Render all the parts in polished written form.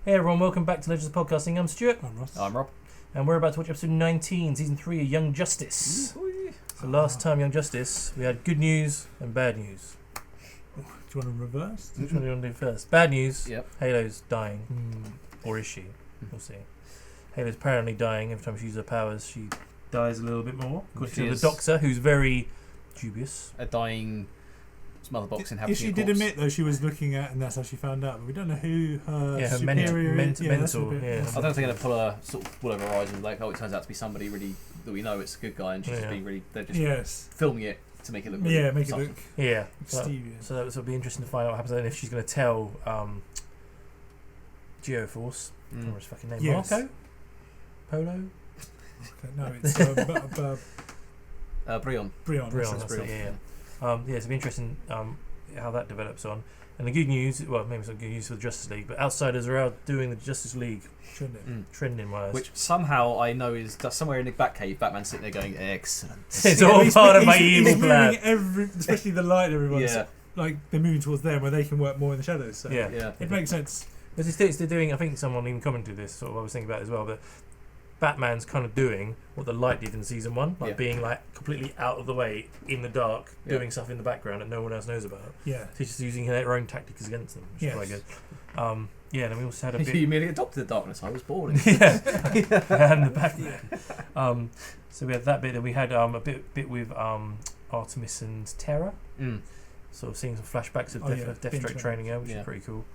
Hey everyone, welcome back to Legends of Podcasting. I'm Stuart. I'm Ross. I'm Rob. And we're about to watch episode 19, season 3 of Young Justice. So last time Young Justice, we had good news and bad news. Do you want to reverse? Which one do you want to do first? Bad news, Yep. Halo's dying. Or is she? We'll see. Halo's apparently dying. Every time she uses her powers, she dies a little bit more. According to the Doctor, who's very dubious. A dying mother box inhabiting She did admit, though, she was looking at, and that's how she found out, but we don't know who her her superior mentor. Yeah. I don't think they're going to pull her sort of all over her eyes and like, oh, it turns out to be somebody really that we know it's a good guy, and she's just being really. They're just filming it to make it look. Really make it look. Yeah. Mysterious. So that'll be interesting to find out what happens then if she's going to tell Geoforce. I don't know his fucking name. Yes. Marco? Polo? Okay, no, it's Brion. Brion. That's it, yeah. So it'll be interesting how that develops on. And the good news, well, maybe it's not good news for the Justice League, but Outsiders are out doing the Justice League trending wise. Which somehow I know is somewhere in the Batcave, Batman's sitting there going, excellent. It's all part of my evil plan. Especially the light everyone's like they're moving towards them where they can work more in the shadows. So it makes sense. But they're doing, I think someone even commented this, sort of I was thinking about it as well, but Batman's kind of doing what the light did in season 1, like being like completely out of the way in the dark, doing stuff in the background that no one else knows about. Yeah, so just using their own tactics against them, which is quite good. And then we also had a bit. You merely adopted the darkness. I was born. And the Batman. So we had that bit. Then we had a bit with Artemis and Terra. Sort of seeing some flashbacks of Deathstroke training her, which is pretty cool.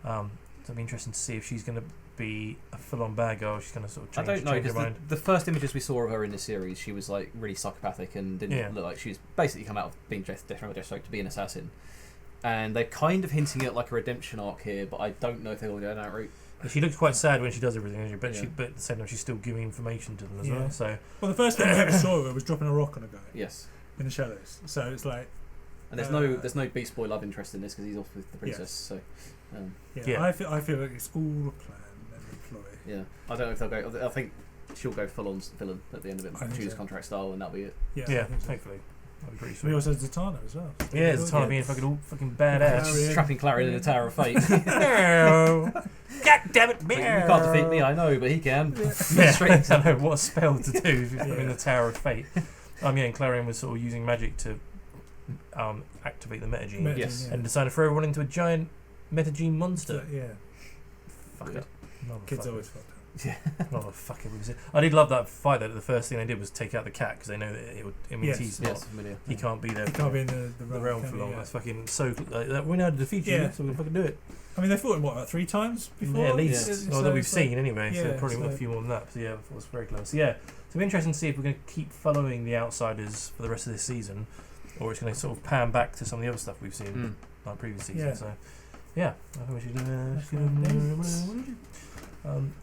So it'll be interesting to see if she's going to be a full-on bad girl. She's going to sort of change, I don't know, because the first images we saw of her in the series, she was like really psychopathic and didn't look like she was basically come out of being Deathstroke to be an assassin. And they're kind of hinting at like a redemption arc here, but I don't know if they're going to go that route. She looks quite sad when she does everything, but at the same time she's still giving information to them as well. So the first thing I ever saw of her was dropping a rock on a guy. Yes. In the shadows. So it's like. And there's no Beast Boy love interest in this because he's off with the princess. So. I feel like it's all a plan and a ploy. Yeah, I don't know if they'll go. I think she'll go full on villain at the end of it. Choose contract style, and that'll be it. Yeah, hopefully. That'd be pretty sweet. We also had Zatanna as well. Yeah, Zatanna being fucking badass. Trapping Clarion in the Tower of Fate. No! God damn it, man! You can't defeat me, I know, but he can. Straight I know what a spell to do if you're in the Tower of Fate. And Clarion was sort of using magic to activate the metagene. Yes. And decided to throw everyone into a giant metagene monster. Fuck it. Kids always fucked up. Yeah. Motherfucker. I did love that fight. That the first thing they did was take out the cat because they know that he's not. Familiar. He can't be there. He can't be in the realm for long. That's fucking so. We know how to defeat you, so we'll fucking do it. I mean, they fought him about 3 times before. Yeah, at least. So that we've seen anyway. So probably a few more than that. So it was very close. So it'll be interesting to see if we're going to keep following the Outsiders for the rest of this season, or it's going to sort of pan back to some of the other stuff we've seen like previous seasons. So I think we should.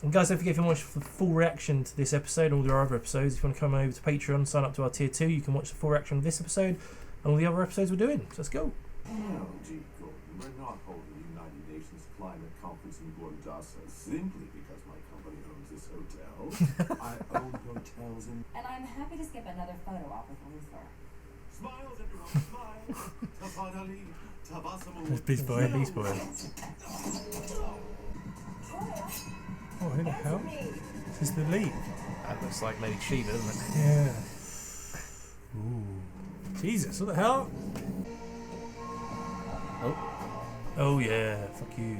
And guys, don't forget if you want to watch the full reaction to this episode and all the other episodes, if you want to come over to Patreon, sign up to our tier 2, you can watch the full reaction of this episode and all the other episodes we're doing. So let's go. No, G. Gordon, we're not holding the United Nations Climate Conference in Gorgasa simply because my company owns this hotel. I own hotels in... And I'm happy to skip another photo op with Luther. Smiles, everyone, smile. Tafanali, Tabasamu. There's Beast Boy. Oh, who the hell? This is the lead. That looks like Lady Shiva, doesn't it? Yeah. Ooh. Jesus, what the hell? Oh yeah, fuck you.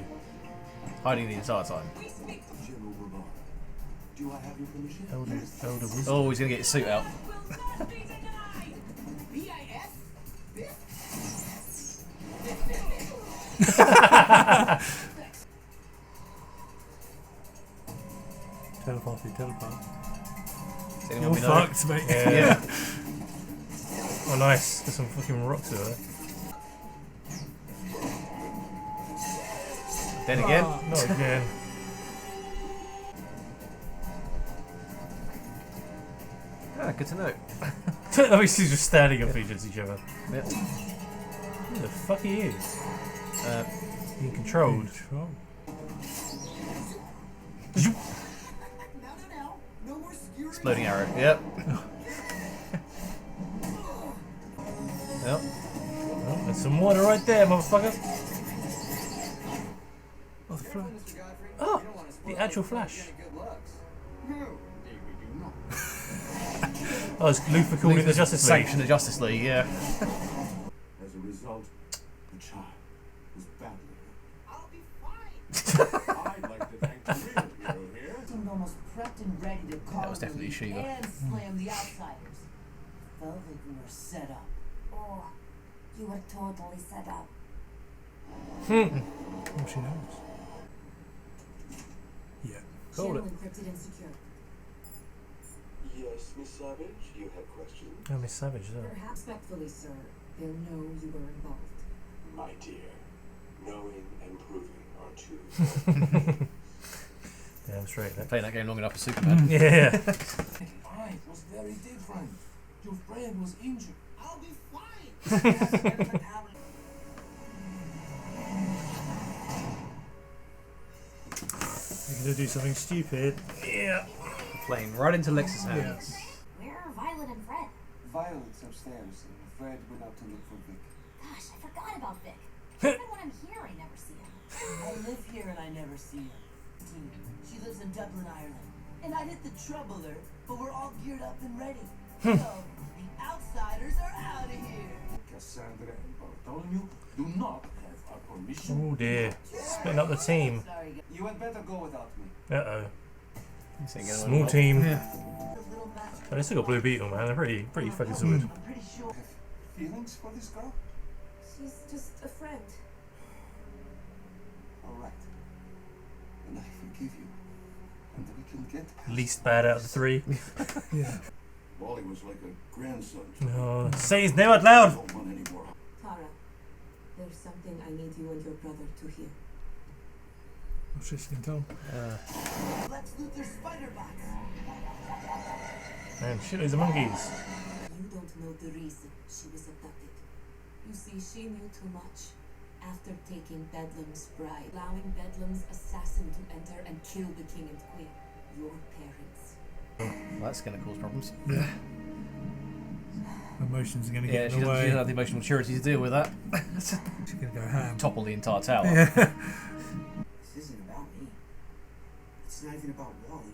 Hiding the entire time. General Romano, do I have your permission? Elder Wizard. Oh, he's going to get his suit out. Teleport. Anyone You're we know? fucked, mate. Yeah. Oh, nice. Got some fucking rocks there. Then again. Not again. Good to know. At least he's just standing up against each other. Yep. Who the fuck he is? Being controlled. Exploding arrow. Yep. Yep. Oh, there's some water right there, motherfucker. Oh, the flood. Oh! The actual Flash. Good looks. No, indeed we do not. Oh, it's Luthor called it the Justice League. Sanction the Justice League, yeah. As a result, the child was badly hurt. I'll be fine. I'd like to thank the real hero here. Seemed almost prepped and ready to call That was definitely Shiva. and slam the outsiders. Felt like we were set up. Oh, you were totally set up. Oh, she knows. Yeah. Called it. Channel encrypted and secure. Yes, Miss Savage, you have questions? Oh, Miss Savage, though. Perhaps respectfully, sir, they'll know you were involved. My dear, knowing and proving are two. Damn straight. That. Playing that game long enough for Superman. Yeah. I was very different. Your friend was injured. I'll be fine. You're going to do something stupid. Yeah. Playing right into Lex's hands. Where are Violet and Fred? Violet's upstairs, and Fred went out to look for Vic. Gosh, I forgot about Vic. Even when I'm here, I never see him. I live here and I never see her. She lives in Dublin, Ireland. And I hit the trouble her, but we're all geared up and ready. So, the outsiders are out of here. Cassandra and Bartholomew do not have our permission. Oh dear. Splitting up the team. Sorry, guys. You had better go without me. Uh-oh. This ain't gonna Small work. team. A little match. But they still got Blue Beetle, man. They're pretty fucking solid. I'm pretty sure. Have feelings for this girl? She's just a friend. All right. And I forgive you. And we can get past Least bad out of the three. Yeah. Wally was like a grandson to me. Oh, say his name out loud. I don't want any more. Tara, there's something I need you and your brother to hear. What's this thing, Tom? Lex Luthor's spider box. Man, shitloads of monkeys. You don't know the reason she was abducted. You see, she knew too much. After taking Bedlam's bride, allowing Bedlam's assassin to enter and kill the king and queen, your parents. Well, that's going to cause problems. Yeah. Emotions are going to Yeah, get she in the doesn't, way. she doesn't have the emotional maturity to deal with that. She's going to go ham. Topple the entire tower. Yeah. This isn't about me. It's not even about Wally.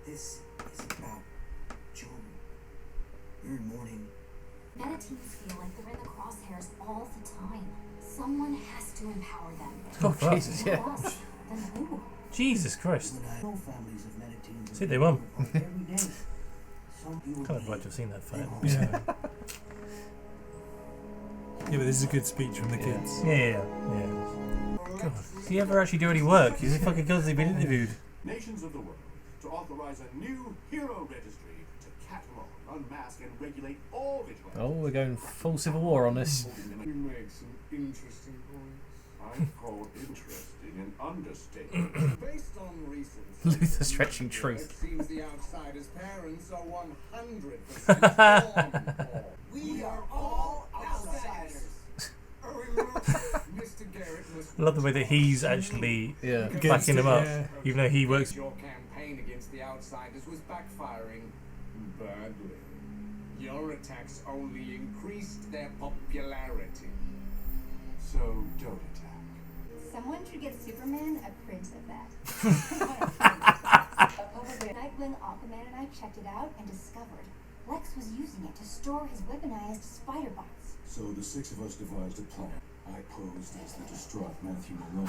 This is about Joan. We're in mourning. Meta-teens feel like they're in the crosshairs all the time. Someone has to empower them. Oh, Jesus, Not yeah. us. Then who? Jesus Christ. When I know families of meta-teens See, they won. every day. Some people Kind of like to have seen that fight. Yeah. Yeah, but this is a good speech from the kids. Yeah. God, does he ever actually do any work? He's fucking constantly been interviewed. Nations of the world to authorize a new hero registry to catalog, unmask, and regulate all vigilantes. Oh, we're going full Civil War on this. You make some interesting points. I call interesting an understatement. Based on recent Luther stretching it truth. seems the outsider's parents are 100% We are all outsiders. Mr. Garrett must I love the way that he's actually Yeah. backing him up, Yeah. even though he works. Your campaign against the outsiders was backfiring badly. Your attacks only increased their popularity. So don't attack. Someone should get Superman a print of that. Nightwing, Aquaman, and I checked it out and discovered Lex was using it to store his weaponized spider bots. So the six of us devised a plan. I posed as the distraught Matthew Malone.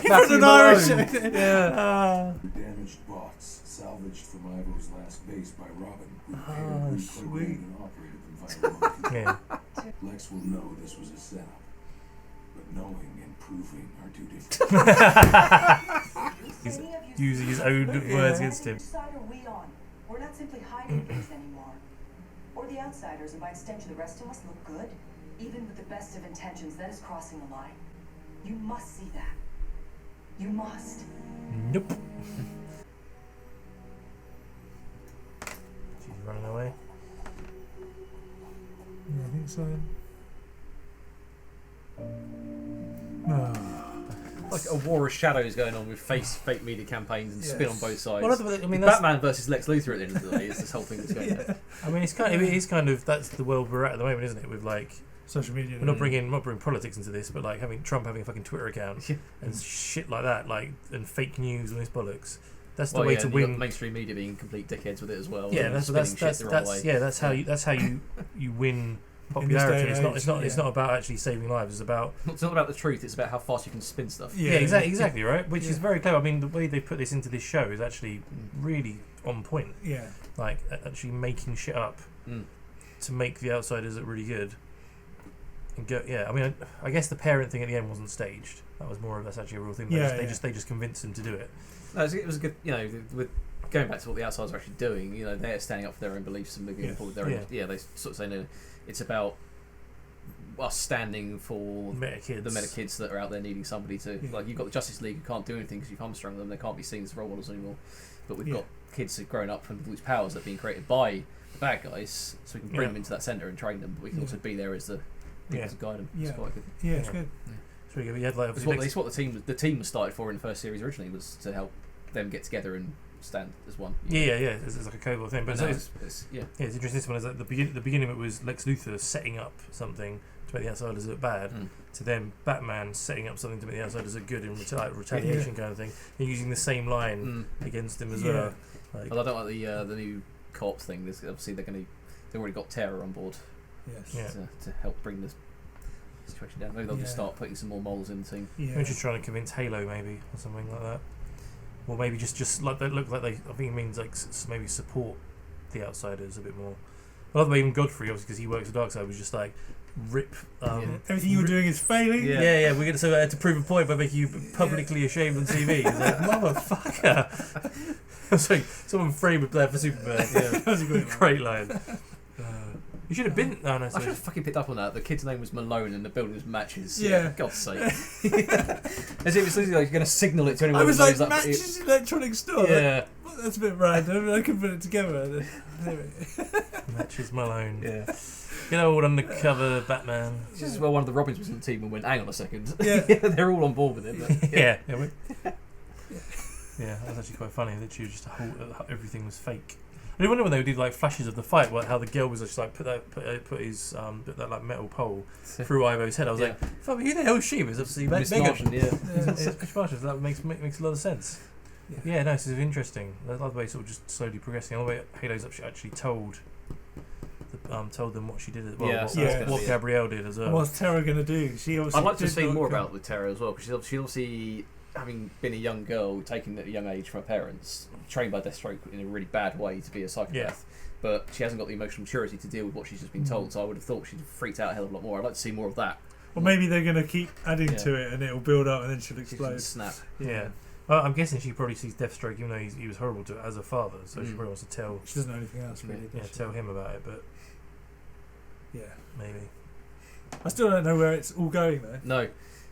Matthew Irish. Yeah. Damaged bots salvaged from Ivo's last base by Robin, who Oh, reprogrammed sweet. and operated them via remote control. Yeah. Lex will know this was a setup, but knowing and proving are two different. He's using his own words against him. Which side are we on? We're not simply hiding things anymore. Or the outsiders, and by extension the rest of us look good. Even with the best of intentions, that is crossing a line. You must see that. You must. Nope. She's running away. Yeah, I think so. Oh. Like a war of shadows going on with fake media campaigns and spin on both sides. Well, I mean, that's, Batman versus Lex Luthor at the end of the day is this whole thing that's going on. I mean, it's kind of that's the world we're at the moment, isn't it? With like social media. We're not bringing politics into this, but like Trump having a fucking Twitter account and shit like that, like, and fake news and this bollocks. That's the way to win. Got mainstream media being complete dickheads with it as well. Yeah, that's how you win popularity. It's not about actually saving lives. It's not about the truth. It's about how fast you can spin stuff. Yeah, exactly right. Which is very clever. I mean, the way they put this into this show is actually really on point. Yeah, like actually making shit up to make the outsiders look really good. And go, I mean, I guess the parent thing at the end wasn't staged. That was more of that's actually a real thing. They just convinced him to do it. No, it was a good. With going back to what the outsiders are actually doing, they're standing up for their own beliefs and moving forward. They sort of say no. It's about us standing for the meta kids that are out there needing somebody to like. You've got the Justice League who can't do anything because you've hamstrung them. They can't be seen as role models anymore. But we've got kids who've grown up from whose powers that are being created by the bad guys, so we can bring them into that centre and train them. But we can also be there as the people to guide them. Yeah, it's quite good. Yeah, it's good. It's really good. You had, like, it's what the team was started for in the first series originally, was to help them get together and stand as one. It's like a cobalt thing. But it's interesting. This one is like the beginning of it was Lex Luthor setting up something to make the outsiders look bad, to then Batman setting up something to make the outsiders look good in retaliation kind of thing, and using the same line against him as well. Like, well, I don't like the new co-op thing. There's, obviously they've already got Terror on board. Yes. To help bring this situation down. Maybe they'll just start putting some more moles in the team. Maybe just trying to convince Halo, maybe, or something like that. Or maybe just like they look like they. I think it means like maybe support the outsiders a bit more. I love the way even Godfrey, obviously, because he works at Darkseid, was just like rip. Everything you were doing is failing. Yeah. We're gonna so to prove a point by making you publicly ashamed on TV. It's like, motherfucker. It's like someone framed there for Superman. Yeah, that was a great line. You should have been. Oh, no, I should have fucking picked up on that. The kid's name was Malone and the building was Matches. Yeah. God's sake. As if it's like you're going to signal it to anyone. I was like, Matches electronic store? Yeah. Well, that's a bit random. I can put it together. Matches Malone. Yeah. Get old undercover Batman. This is where one of the Robins was in the team and went, hang on a second. Yeah. They're all on board with it. But, yeah, that was actually quite funny. Literally, just everything was fake. I wonder when they did like flashes of the fight, how the girl was just like put that like metal pole through Ivo's head. I was like, "Fuck, who the hell is she?" It was obviously Miss Martian, Miss Martian. So that makes a lot of sense. No, this is interesting. I love the way it's sort of just slowly progressing. I love the way Halo's actually told them what she did as well. What Gabrielle did as well. What's Terra going to do? I'd like to see more about with Terra as well, because she's obviously, having been a young girl, taken at a young age from her parents, trained by Deathstroke in a really bad way to be a psychopath, but she hasn't got the emotional maturity to deal with what she's just been told, so I would have thought she'd have freaked out a hell of a lot more. I'd like to see more of that. Or maybe they're going to keep adding to it and it'll build up and then she'll explode. Snap. Yeah. Well, I'm guessing she probably sees Deathstroke, even though he was horrible to her as a father, so she probably wants to tell... She doesn't know anything else, really. Tell him about it, but... Yeah. Maybe. I still don't know where it's all going, though.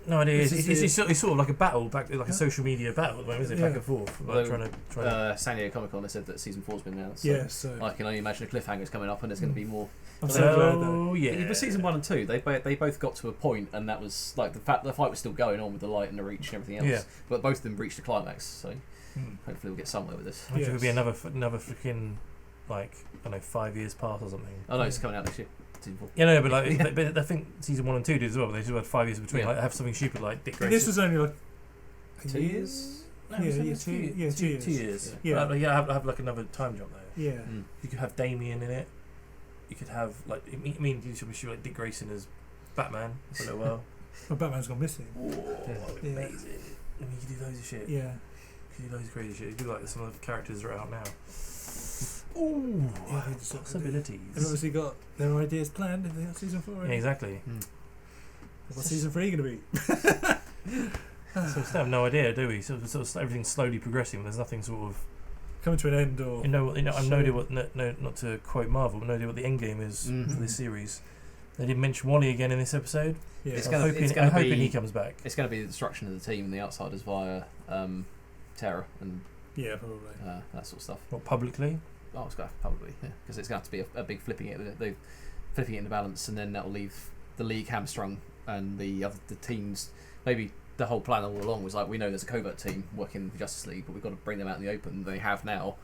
No idea. It's sort of like a battle, like a social media battle at the moment, isn't it? Back and forth. Like trying to... San Diego Comic Con, they said that season 4's been announced. So I can only imagine a cliffhanger's coming up, and there's going to be more. I'm so glad, though. Yeah. But season 1 and 2, they both got to a point, and that was like the fight was still going on with the light and the reach and everything else. Yeah. But both of them reached the climax, so hopefully we'll get somewhere with this. Hopefully it'll be another freaking, like, I don't know, 5 years past or something. Oh no, it's coming out next year. Yeah, no, but like, but I think season 1 and 2 did as well. But they still had 5 years between. Like, have something stupid like Dick Grayson. This was only like 2 years. No, 2 years. 2 years. Yeah, have like another time jump though. Yeah. You could have Damien in it. You could have like you should shoot like Dick Grayson as Batman for a little while. Well, Batman's gone missing. Amazing. I mean, you could do loads of shit. Yeah. You could do loads of crazy shit. You do like some of the characters that are out now. Ooh, possibilities. They've obviously got their ideas planned if they got season 4. Yeah, exactly. What's season 3 going to be? So we still have no idea, do we? Sort of everything's slowly progressing. There's nothing sort of coming to an end, or I've no idea what. No, not to quote Marvel, but no idea what the end game is for this series. They didn't mention Wally again in this episode. Yeah, I'm hoping he comes back. It's going to be the destruction of the team and the outsiders via Terror and probably that sort of stuff. What, publicly? Oh, it's got probably, because it's going to have to be a big flipping it in the balance, and then that'll leave the league hamstrung, and the teams. Maybe the whole plan all along was like, we know there's a covert team working with the Justice League, but we've got to bring them out in the open. They have now,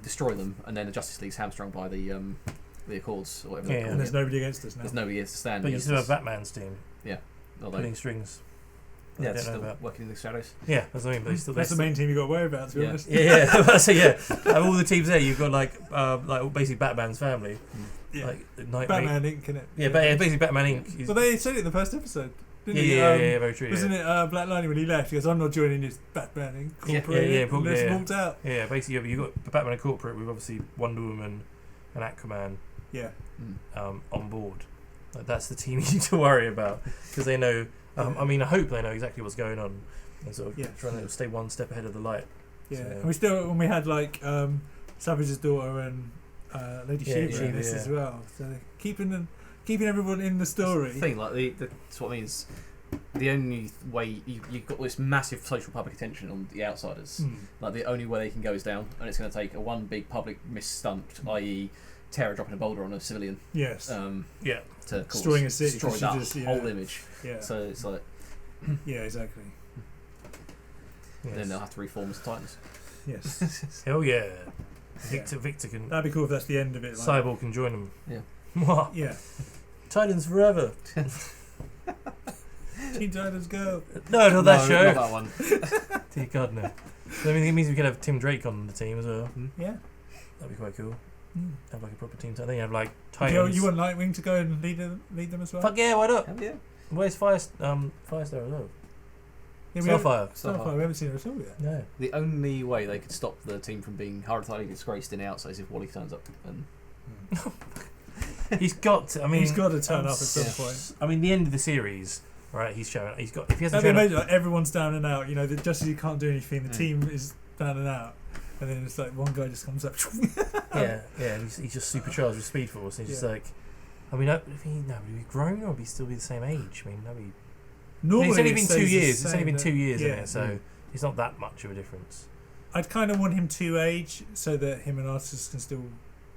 destroy them, and then the Justice League's hamstrung by the the Accords or whatever. Yeah, they're And called. there's nobody against us now. There's nobody here to stand. But you against still have us. Batman's team Although, pulling strings. yeah, I it's don't know still about. working in the shadows. Yeah, that's what I mean. But they still, That's the main team you got to worry about, to be Yeah. honest. Yeah. So yeah, out of all the teams there, you've got like basically Batman's family, Yeah. like Nightwing. Batman Inc. In it. Yeah, basically Batman Inc. Is, Well, they said it in the first episode, didn't they? yeah, very true. Wasn't Yeah. it Black Lightning when he left? He goes, "I'm not joining this Batman Inc. Yeah, Incorporated," yeah, and just yeah. walked out. Yeah, basically you've got Batman and Corporate with obviously Wonder Woman and Aquaman Yeah. on board. Like, that's the team you need to worry about because they know. I mean, I hope they know exactly what's going on and sort of trying to stay one step ahead of the light. Yeah. So, And we still, when we had like Savage's daughter and Lady Yeah, Shiva in this Shiva, as well, so keeping everyone in the story. That's the thing, like that's what I mean is the only way you've got this massive social public attention on the outsiders. Like the only way they can go is down, and it's going to take a one big public misstunt, i.e. Terra dropping a boulder on a civilian. Yes. To cause, Destroying a city, destroy 'cause that she just- whole image. Yeah. So it's like Yeah. Exactly. then they'll have to reform as Titans. Yes. Hell yeah. Yeah. Victor can. That'd be cool if that's the end of it. Like, Cyborg can join them. Yeah. Yeah. Titans forever. Teen Titans Go. No, not that show. Not that one. Dear God, no. I mean, it means we could have Tim Drake on the team as well. Yeah. That'd be quite cool. Mm. Have like a proper team. Then you have like You, Titans. you want Nightwing to go and lead them as well? Fuck yeah, why not? Hell yeah. Where's Firestar as well? Yeah, we haven't- Starfire. Starfire. We haven't seen her at all yet. No. The only way they could stop the team from being horribly disgraced in the outside is if Wally turns up. And He's got to, I mean... He's got to turn up at some yeah. point. I mean, the end of the series, right, he's showing... He's got... If he hasn't That'd be shown up... amazing. Like, everyone's down and out. You know, just as you can't do anything, the Mm. team is down and out. And then it's like one guy just comes up. Yeah, and he's just supercharged with Speed Force. And he's just like... I mean, would he grown or would he still be the same age? I mean, that'd be... Normally, it's only it been stays 2 the years. It's only same, been though. 2 years, Yeah. isn't it? So it's not that much of a difference. I'd kind of want him to age so that him and Artis can still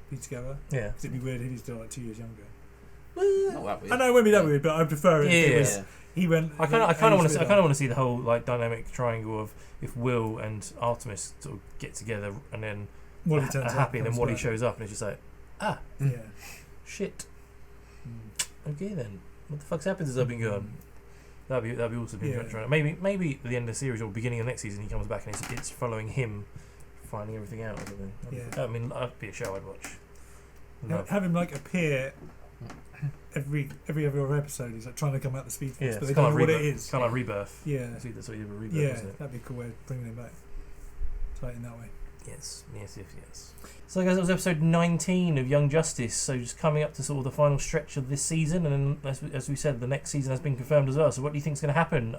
be together. Yeah. Because it'd be weird if he's still like 2 years younger. not that weird. I know it won't be that weird, but I prefer it. If it was, Yeah. he went. I kind of want to. aged I kind of want to see the whole like dynamic triangle of if Will and Artemis sort of get together and then Wally are turns up, happy, and then comes Wally back. shows up and it's just like, Yeah. shit. Mm. Okay then, what the fuck's happened since I've been gone? That'd be awesome. Yeah. Maybe at the end of the series or beginning of next season he comes back and it's following him, finding everything out or something. Yeah. I mean, that'd be a show I'd watch. Love. Have him like appear every other episode. He's like trying to come out the Speed Force, Yeah, but it's they kind don't of know what rebirth. it is. Kind of like Rebirth. Yeah. That's what you did with Rebirth, Yeah, wasn't it? that'd be a cool way of bringing him back. Tighten that way. Yes. So guys, that was episode 19 of Young Justice. So just coming up to sort of the final stretch of this season, and then as we said, the next season has been confirmed as well. So what do you think is going to happen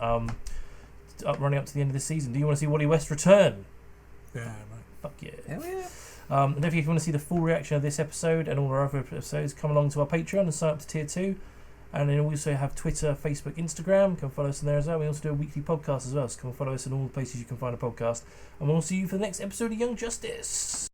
running up to the end of this season? Do you want to see Wally West return? Yeah, right. Fuck yeah. Hell yeah. And don't forget, if you want to see the full reaction of this episode and all our other episodes, come along to our Patreon and sign up to Tier 2. And then we also have Twitter, Facebook, Instagram. Come follow us on there as well. We also do a weekly podcast as well, so come follow us in all the places you can find a podcast. And we'll see you for the next episode of Young Justice.